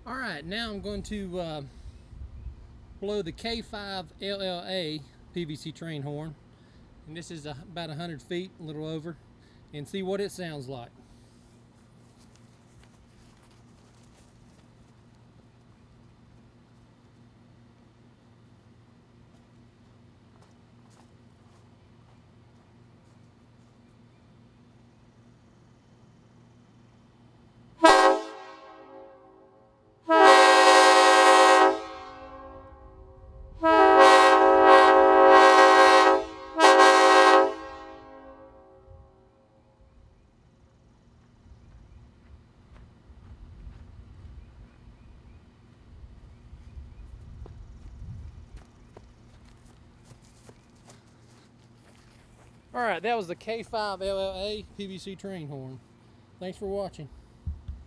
All right, now I'm going to blow the K5Lla PVC train horn, and this is about 100 feet, a little over, and see what it sounds like. All right, that was the K5Lla PVC train horn. Thanks for watching.